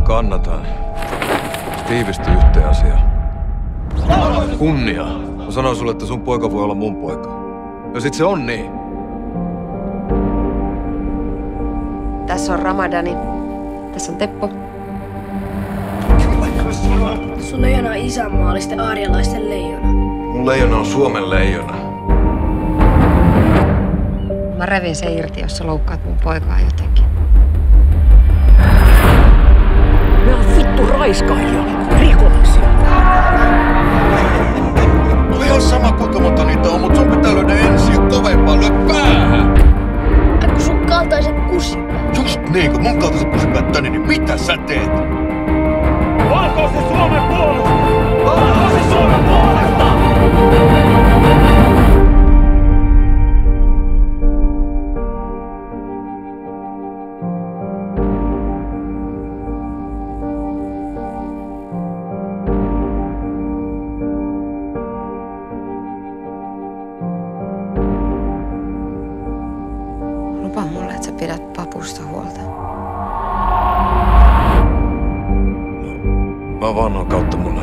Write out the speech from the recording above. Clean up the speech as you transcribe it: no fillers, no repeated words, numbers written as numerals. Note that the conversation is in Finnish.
Kannatan. Se tiivistyy yhteen asiaan. Kunnia. Mä sanoin sulle, että sun poika voi olla mun poika. Ja sit se on niin. Tässä on Ramadani. Tässä on Teppo. Sun leijona on isänmaallisten aarialaisten leijona. Mun leijona on Suomen leijona. Mä revin sen irti, jos sä loukkaat mun poikaa jotenkin. Me on vittu raiskaajia, rikollisia. No ihan sama kuinka monta niitä on, mutta sun pitää löydä ensin ja kovempaa lyö päähän. Kun sun kaltaiset kusipää. Just niin, kun mun kaltaiset kusipäät tänne, niin mitä sä teet? Olkoon se Suomen puolesta! Olkoon se Suomen puolesta! Lupa mulle, että sä pidät papusta huolta. Mä vannon kautta mun